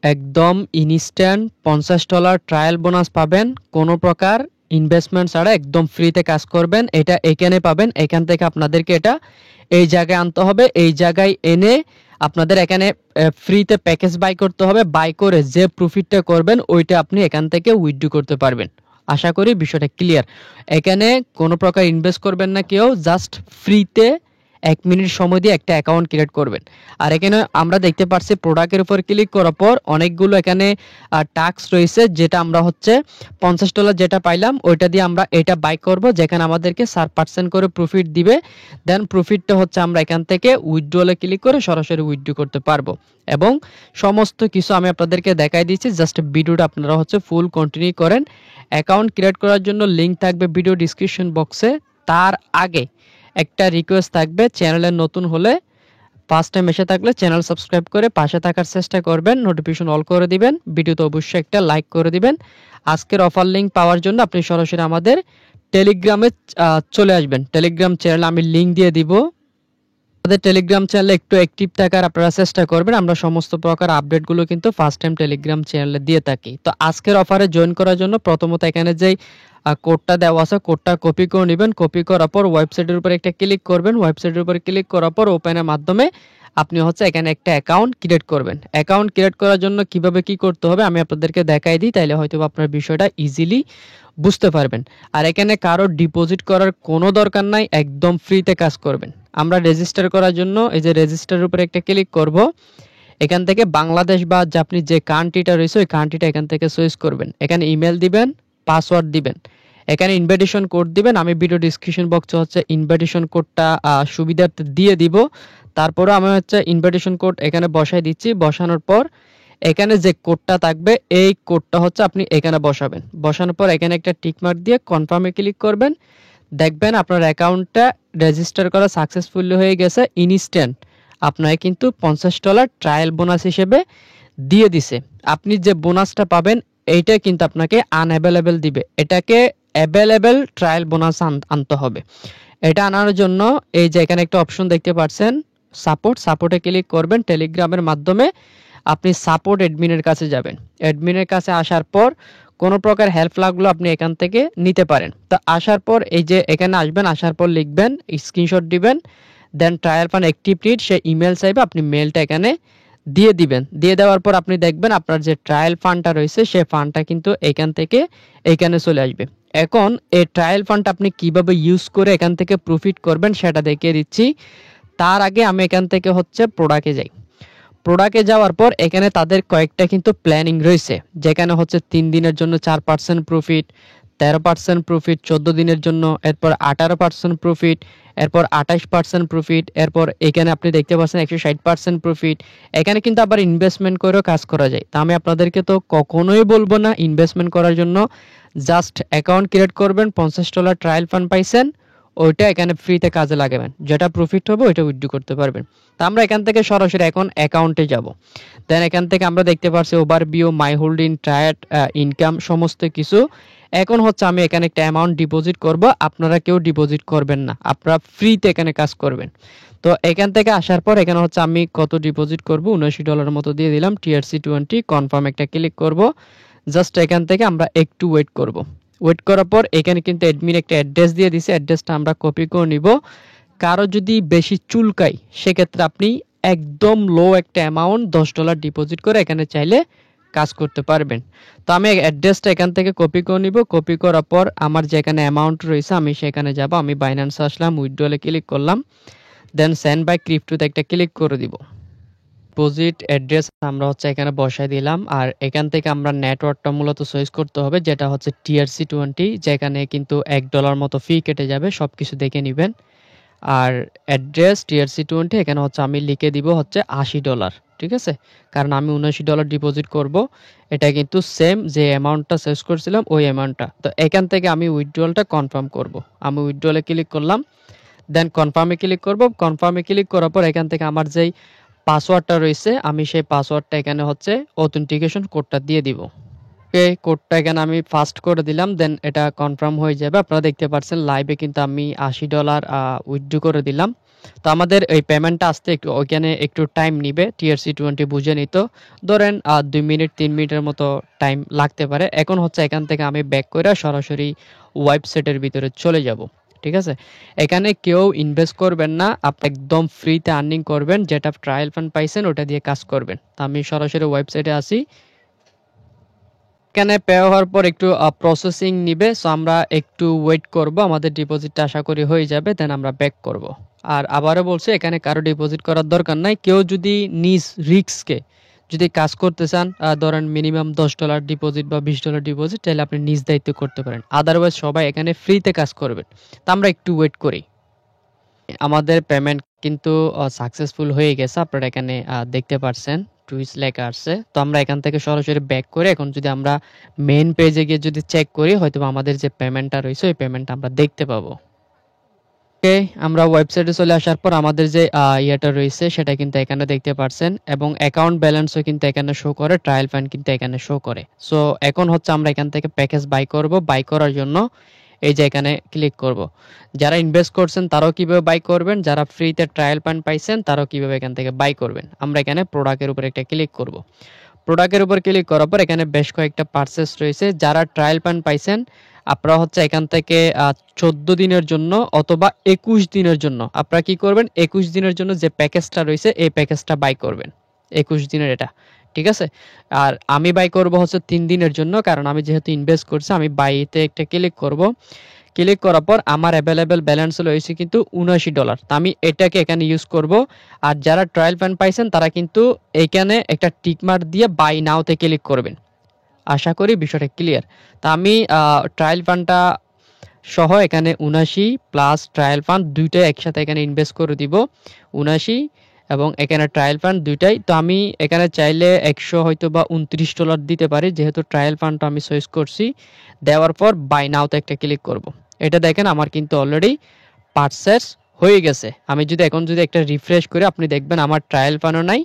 একদম instant $50 trial bonus পাবেন। কোনো প্রকার ইনভেস্টমেন্ট ছাড়া একদম ফ্রিতে কাজ করবেন। এটা এখানে পাবেন। এখান থেকে আপনাদেরকে এটা এই জায়গায় আনতে হবে। এই জায়গায় এনে আপনাদের এখানে ফ্রিতে প্যাকেজ বাই করতে হবে। বাই করে যে প্রফিটটা করবেন ওইটা আপনি এখান থেকে উইথড্র করতে পারবেন। আশা করি বিষয়টা ক্লিয়ার। এখানে কোনো প্রকার ইনভেস্ট করবেন না কেউ, জাস্ট ফ্রিতে 1 মিনিট সময় দিয়ে একটা অ্যাকাউন্ট ক্রিয়েট করবেন। আর এখানে আমরা দেখতে পাচ্ছি প্রোডাক্টের উপর ক্লিক করার পর অনেকগুলো এখানে টাস্ক রয়েছে, যেটা আমরা হচ্ছে $50 যেটা পাইলাম ওইটা দিয়ে আমরা এটা বাই করব, যেখানে আমাদেরকে 4% করে প্রফিট দিবে। দেন প্রফিটটা হচ্ছে আমরা এখান থেকে উইথড্রলে ক্লিক করে সরাসরি উইথড্র করতে পারবো। এবং সমস্ত কিছু আমি আপনাদেরকে দেখাই দিচ্ছি, জাস্ট ভিডিওটা আপনারা হচ্ছে ফুল কন্টিনিউ করেন। অ্যাকাউন্ট ক্রিয়েট করার জন্য লিঙ্ক থাকবে ভিডিও ডিসক্রিপশন বক্সে। তার আগে একটা রিকোয়েস্ট থাকবে, চ্যানেলে নতুন হলে ফার্স্ট টাইম এসে থাকলে চ্যানেল সাবস্ক্রাইব করে পাশে থাকার চেষ্টা করবেন, নোটিফিকেশন অল করে দিবেন, ভিডিওতে অবশ্যই একটা লাইক করে দিবেন। আজকের অফার লিঙ্ক পাওয়ার জন্য আপনি সরাসরি আমাদের টেলিগ্রামে চলে আসবেন। টেলিগ্রাম চ্যানেল আমি লিঙ্ক দিয়ে দিব। আমাদের টেলিগ্রাম চ্যানেলে একটু অ্যাক্টিভ থাকার আপনারা চেষ্টা করবেন। আমরা সমস্ত প্রকার আপডেটগুলো কিন্তু ফার্স্ট টাইম টেলিগ্রাম চ্যানেলে দিয়ে থাকি। তো আজকের অফারে জয়েন করার জন্য প্রথমত এখানে যেই কোডটা দেওয়া আছে কোডটা কপি করে নেবেন। কপি করার পর ওয়েবসাইটের উপর একটা ক্লিক করবেন। ওয়েবসাইটের উপর ক্লিক করার পর ওপেনের মাধ্যমে আপনি হচ্ছে এখানে একটা অ্যাকাউন্ট ক্রিয়েট করবেন। অ্যাকাউন্ট ক্রিয়েট করার জন্য কিভাবে কি করতে হবে আমি আপনাদেরকে দেখাই দিই, তাইলে হয়তো আপনার বিষয়টা ইজিলি বুঝতে পারবেন। আর এখানে কারো ডিপোজিট করার কোনো দরকার নাই, একদম ফ্রিতে কাজ করবেন। আমরা রেজিস্টার করার জন্য এই যে রেজিস্টারের উপরে একটা ক্লিক করব। এখান থেকে বাংলাদেশ বা আপনি যে কান্ট্রিটা রয়েছে ওই কান্ট্রিটা এখান থেকে চয়েস করবেন। এখানে ইমেল দিবেন, পাসওয়ার্ড দিবেন, এখানে ইনভাইটেশন কোড দিবেন। আমি ভিডিও ডিসক্রিপশন বক্সে হচ্ছে ইনভাইটেশন কোডটা সুবিধার্থে দিয়ে দিব। তারপরে আমি হচ্ছে ইনভাইটেশন কোড এখানে বসাই দিচ্ছি। বসানোর পর এখানে যে কোডটা থাকবে এই কোডটা হচ্ছে আপনি এখানে বসাবেন। বসানোর পর এখানে একটা টিকমার্ক দিয়ে কনফার্মে ক্লিক করবেন। দেখবেন আপনার অ্যাকাউন্টটা রেজিস্টার করা সাকসেসফুলি হয়ে গেছে। ইনস্ট্যান্ট আপনাকে কিন্তু $50 ট্রায়াল বোনাস হিসেবে দিয়ে দিছে। আপনি যে বোনাসটা পাবেন এইটা কিন্তু আপনাকে আনঅ্যাভেলেবেল দিবে। এটাকে অ্যাভেলেবেল ট্রায়াল বোনাস আনতে হবে। এটা আনার জন্য এই যে এখানে একটা অপশন দেখতে পাচ্ছেন সাপোর্টে ক্লিক করবেন। টেলিগ্রামের মাধ্যমে আপনি সাপোর্ট অ্যাডমিনের কাছে যাবেন। অ্যাডমিনের কাছে আসার পর কোনো প্রকার হেল্প লাগলো আপনি এখান থেকে নিতে পারেন। তো আসার পর এই যে এখানে আসবেন, আসার পর লিখবেন, স্ক্রিনশট দিবেন, দেন ট্রায়াল ফান্ড অ্যাক্টিভ নিড সে ইমেল চাইবে, আপনি মেলটা এখানে দিয়ে দিবেন। দিয়ে দেওয়ার পর আপনি দেখবেন আপনার যে ট্রায়াল ফান্ডটা রয়েছে সে ফান্ডটা কিন্তু এখান থেকে এইখানে চলে আসবে। এখন এই ট্রায়াল ফান্ডটা আপনি কিভাবে ইউজ করে এখান থেকে প্রফিট করবেন সেটা দেখিয়ে দিচ্ছি। তার আগে আমি এখান থেকে হচ্ছে প্রোডাক্টে যাই। প্রোডাক্টে যাওয়ার পর এখানে তাদের কয়েকটা কিন্তু প্ল্যানিং রয়েছে, যেখানে হচ্ছে 3 দিনের জন্য 4% প্রফিট, 13% প্রফিট 14 দিনের জন্য, এরপর 18% প্রফিট, এরপর 28% প্রফিট, এরপর এখানে আপনি দেখতে পাচ্ছেন 160% প্রফিট। এখানে কিন্তু আবার ইনভেস্টমেন্ট করেও কাজ করা যায়। তা আমি আপনাদেরকে তো কখনোই বলবো না ইনভেস্টমেন্ট করার জন্য। জাস্ট অ্যাকাউন্ট ক্রিয়েট করবেন, $50 ট্রায়াল ফান্ড পাইছেন, ওইটা এখানে ফ্রিতে কাজে লাগাবেন। যেটা প্রফিট হবে ওইটা উইথড্র করতে পারবেন। তো আমরা এখান থেকে সরাসরি এখন অ্যাকাউন্টে যাব। দেন এখান থেকে আমরা দেখতে পাচ্ছি ওভারভিউ, মাই হোল্ডিং, ট্রায়াড, ইনকাম সমস্ত কিছু। এখন হচ্ছে আমি এখানে একটা অ্যামাউন্ট ডিপোজিট করব। আপনারা কেউ ডিপোজিট করবেন না, আপনারা ফ্রিতে এখানে কাজ করবেন। তো এখান থেকে আসার পর এখানে হচ্ছে আমি কত ডিপোজিট করব, $79 মতো দিয়ে দিলাম। TRC20 কনফার্ম একটা ক্লিক করব। জাস্ট এখান থেকে আমরা একটু ওয়েট করব। ওয়েট করার পর এখানে কিন্তু অ্যাডমিন একটা অ্যাড্রেস দিয়ে দিছে, অ্যাড্রেসটা আমরা কপি করে নিব। কারো যদি বেশি চুলকায় সেক্ষেত্রে আপনি একদম লো একটা অ্যামাউন্ট $10 ডিপোজিট করে এখানে চাইলে কাজ করতে পারবেন। তো আমি অ্যাড্রেসটা এখান থেকে কপি করে নিব। কপি করার পর আমার যেখানে অ্যামাউন্ট রয়েছে আমি সেখানে যাব। আমি বাইন্যান্সে আসলাম, উইথড্রলে ক্লিক করলাম, দেন সেন্ড বাই ক্রিপ্টোতে একটা ক্লিক করে দিব। ডিপোজিট অ্যাড্রেস আমরা হচ্ছে এখানে বসাই দিলাম। আর এখান থেকে আমরা নেটওয়ার্কটা মূলত চয়েস করতে হবে, যেটা হচ্ছে TRC20, যেখানে কিন্তু $1 মতো ফি কেটে যাবে। সব কিছু দেখে নেবেন। আর অ্যাড্রেস TRC20 এখানে হচ্ছে আমি লিখে দিব হচ্ছে $80, ঠিক আছে? কারণ আমি $79 ডিপোজিট করব। এটা কিন্তু সেম যে অ্যামাউন্টটা চয়েস করছিলাম ওই অ্যামাউন্টটা। তো এখান থেকে আমি উইথড্রলটা কনফার্ম করব। আমি উইথড্রলে ক্লিক করলাম, দেন কনফার্মে ক্লিক করব। কনফার্মে ক্লিক করার পর এখান থেকে আমার যেই পাসওয়ার্ডটা রয়েছে আমি সেই পাসওয়ার্ডটা এখানে হচ্ছে অথেন্টিকেশন কোডটা দিয়ে দিব। ওকে, কোডটা এখানে আমি ফাস্ট করে দিলাম, দেন এটা কনফার্ম হয়ে যাবে। আপনারা দেখতে পাচ্ছেন লাইভে কিন্তু আমি $80 উইথড্র করে দিলাম। তো আমাদের এই পেমেন্টটা আসতে একটু ওইখানে একটু টাইম নিবে, TRC20 বুঝে নিত, ধরেন 2 মিনিট 3 মিনিটের মতো টাইম লাগতে পারে। এখন হচ্ছে এখান থেকে আমি ব্যাক করে সরাসরি ওয়েবসাইটের ভিতরে চলে যাব। ঠিক আছে, এখানে কেউ ইনভেস্ট করবেন না, আপনি একদম ফ্রিতে আর্নিং করবেন, যেটা ট্রায়াল ফান্ড পাইছেন ওটা দিয়ে কাজ করবেন। তো আমি সরাসরি ওয়েবসাইটে আসি, এখানে পে হওয়ার পর একটু প্রসেসিং নিবে, সো আমরা একটু ওয়েট করব, আমাদের ডিপোজিটটা আশা করি হয়ে যাবে, দেন আমরা ব্যাক করব। আর আবারও বলছি এখানে কারো ডিপোজিট করার দরকার নাই, কেউ যদি নিজ রিস্কে যদি কাজ করতে চান, ধরেন মিনিমাম $10 ডিপোজিট বা $20 ডিপোজিট, তাহলে আপনি নিজ দায়িত্ব করতে পারেন, আদারওয়াইজ সবাই এখানে ফ্রিতে কাজ করবেন। তো আমরা একটু ওয়েট করি। আমাদের পেমেন্ট কিন্তু সাকসেসফুল হয়ে গেছে, আপনারা এখানে দেখতে পাচ্ছেন টুইস লেখা আসছে। তো আমরা এখান থেকে সরাসরি ব্যাক করে এখন যদি আমরা মেইন পেজে গিয়ে যদি চেক করি, হয়তো আমাদের যে পেমেন্টটা রয়েছে ওই পেমেন্টটা আমরা দেখতে পাবো। ওকে, আমরা ওয়েবসাইটে চলে আসার পর আমাদের যে ইয়েটা রয়েছে সেটা কিন্তু এখানে দেখতে পাচ্ছেন, এবং অ্যাকাউন্ট ব্যালেন্সও কিন্তু এখানে শো করে, ট্রায়াল ফান্ড কিন্তু এখানে শো করে। সো এখন হচ্ছে আমরা এখান থেকে প্যাকেজ বাই করব। বাই করার জন্য এই যে এখানে ক্লিক করব। যারা ইনভেস্ট করছেন তারাও কিভাবে বাই করবেন, যারা ফ্রিতে ট্রায়াল ফান্ড পাইছেন তারাও কিভাবে এখান থেকে বাই করবেন। আমরা এখানে প্রোডাক্টের উপর একটা ক্লিক করব। প্রোডাক্টের উপর ক্লিক করার পর এখানে বেশ কয়েকটা পারচেস রয়েছে। যারা ট্রায়াল ফান্ড পাইছেন আপনারা হচ্ছে এখান থেকে 14 দিনের জন্য অথবা 21 দিনের জন্য আপনারা কি করবেন, 21 দিনের জন্য যে প্যাকেজটা রয়েছে এই প্যাকেজটা বাই করবেন, 21 দিনের এটা। ঠিক আছে, আর আমি বাই করব হচ্ছে 3 দিনের জন্য, কারণ আমি যেহেতু ইনভেস্ট করছি আমি বাইতে একটা ক্লিক করব। ক্লিক করার পর আমার অ্যাভেলেবেল ব্যালেন্স রয়েছে কিন্তু $79। তো আমি এটাকে এখানে ইউজ করব। আর যারা ট্রায়াল ফান্ড পাইছেন তারা কিন্তু এখানে একটা টিক মার্ক দিয়ে বাই নাওতে ক্লিক করবেন। আশা করি বিষয়টা ক্লিয়ার। তা আমি ট্রায়াল ফান্ডটা সহ এখানে 79 প্লাস ট্রায়াল ফান্ড দুইটাই একসাথে এখানে ইনভেস্ট করে দিব, 79 এবং এখানে ট্রায়াল ফান্ড দুইটাই। তো আমি এখানে চাইলে 100 হয়তো বা $29 দিতে পারি, যেহেতু ট্রায়াল ফান্ডটা আমি চয়েস করছি। দেওয়ার পর বাই নাওতে একটা ক্লিক করব। এটা দেখেন আমার কিন্তু অলরেডি পারচেস হয়ে গেছে। আমি যদি এখন যদি একটা রিফ্রেশ করি আপনি দেখবেন আমার ট্রায়াল ফান্ডও নাই,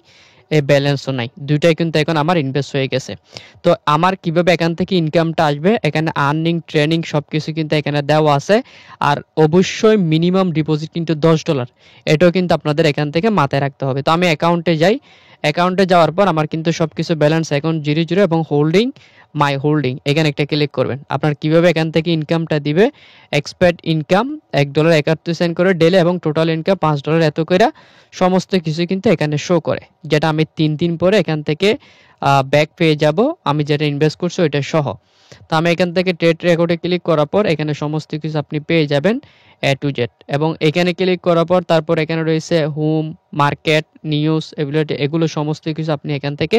এই ব্যালেন্সও নাই, দুইটাই কিন্তু এখন আমার ইনভেস্ট হয়ে গেছে। তো আমার কিভাবে এখান থেকে ইনকামটা আসবে, এখানে আর্নিং ট্রেনিং সব কিছু কিন্তু এখানে দেওয়া আছে। আর অবশ্যই মিনিমাম ডিপোজিট কিন্তু $10, এটাও কিন্তু আপনাদের এখান থেকে মাথায় রাখতে হবে। তো আমি অ্যাকাউন্টে যাই, অ্যাকাউন্টে যাওয়ার পর আমার কিন্তু সব কিছু ব্যালেন্স এখন 00 এবং হোল্ডিং মাই হোল্ডিং এখানে একটা ক্লিক করবেন। আপনার কিভাবে এখান থেকে ইনকামটা দিবে, এক্সপেক্ট ইনকাম $1.71 করে ডেলে এবং টোটাল ইনকাম $5 এত করে সমস্ত কিছু কিন্তু এখানে শো করে, যেটা আমি 3 দিন পরে এখান থেকে ব্যাক পেয়ে যাব, আমি যেটা ইনভেস্ট করছি ওইটা সহ। তো আমি এখান থেকে ট্রেড রেকর্ডে ক্লিক করার পর এখানে সমস্ত কিছু আপনি পেয়ে যাবেন A to Z, এবং এখানে ক্লিক করার পর তারপর এখানে রয়েছে হোম, মার্কেট, নিউজ, এগুলো সমস্ত কিছু আপনি এখান থেকে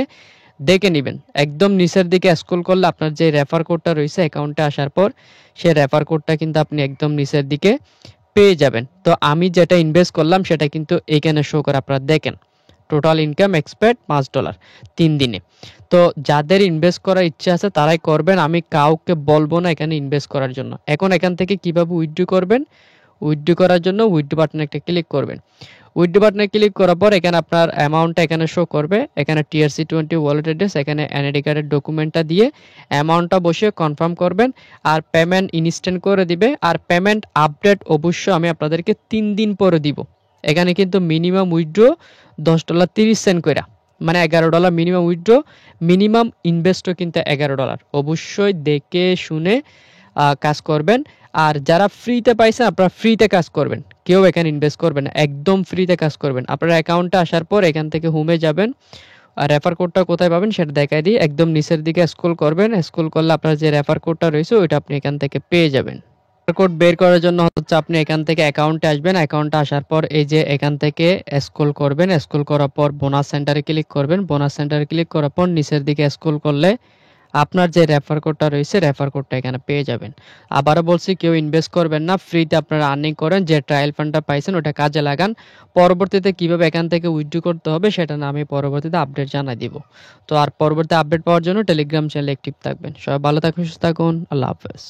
দেখে নেবেন। একদম নিচের দিকে স্ক্রল করলে আপনার যে রেফার কোডটা রয়েছে অ্যাকাউন্টে আসার পর সেই রেফার কোডটা কিন্তু আপনি একদম নিচের দিকে পেয়ে যাবেন। তো আমি যেটা ইনভেস্ট করলাম সেটা কিন্তু এখানে শো করে, আপনারা দেখেন টোটাল ইনকাম এক্সপেক্ট $5 3 দিনে। তো যাদের ইনভেস্ট করার ইচ্ছা আছে তারাই করবেন, আমি কাউকে বলবো না এখানে ইনভেস্ট করার জন্য। এখন এখান থেকে কিভাবে উইথড্র করবেন, উইথড্র করার জন্য উইথড্র বাটনে একটা ক্লিক করবেন। উইথড্র বাটনে ক্লিক করার পর এখানে আপনার অ্যামাউন্টটা এখানে শো করবে, এখানে TRC20 ওয়ালেট অ্যাড্রেস, এখানে এনআইডি কার্ডের ডকুমেন্টটা দিয়ে অ্যামাউন্টটা বসিয়ে কনফার্ম করবেন, আর পেমেন্ট ইনস্ট্যান্ট করে দিবে। আর পেমেন্ট আপডেট অবশ্যই আমি আপনাদেরকে 3 দিন পরে দিব। এখানে কিন্তু মিনিমাম উইথড্র $10.30 করে, মানে $11 মিনিমাম উইথড্র, মিনিমাম ইনভেস্টও কিন্তু $11। অবশ্যই দেখে শুনে কাজ করবেন। আর যারা ফ্রিতে পাইছেন আপনারা ফ্রিতে কাজ করবেন, কেউ এখানে ইনভেস্ট করবেন না, একদম ফ্রিতে কাজ করবেন। আপনারা অ্যাকাউন্টে আসার পর এখান থেকে হোমে যাবেন, আর রেফার কোডটা কোথায় পাবেন সেটা দেখাই দিই। একদম নিচের দিকে স্ক্রল করবেন, স্ক্রল করলে আপনার যে রেফার কোডটা রয়েছে ওইটা আপনি এখান থেকে পেয়ে যাবেন। রেফার কোড বের করার জন্য হচ্ছে আপনি এখান থেকে অ্যাকাউন্টে আসবেন, অ্যাকাউন্টে আসার পর এই যে এখান থেকে স্ক্রল করবেন, স্ক্রল করার পর বোনাস সেন্টারে ক্লিক করবেন, বোনাস সেন্টারে ক্লিক করার পর নিচের দিকে স্ক্রল করলে আপনার যে রেফার কোডটা রয়েছে রেফার কোডটা এখানে পেয়ে যাবেন। আবারও বলছি কেউ ইনভেস্ট করবেন না, ফ্রিতে আপনারা আর্নিং করেন, যে ট্রায়াল ফান্ডটা পাইছেন ওটা কাজে লাগান। পরবর্তীতে কিভাবে এখান থেকে উইথড্র করতে হবে সেটা না আমি পরবর্তীতে আপডেট জানাই দিব। তো আর পরবর্তী আপডেট পাওয়ার জন্য টেলিগ্রাম চ্যানেলে অ্যাক্টিভ থাকবেন। সবাই ভালো থাকুন, সুস্থ থাকুন, আল্লাহ হাফেজ।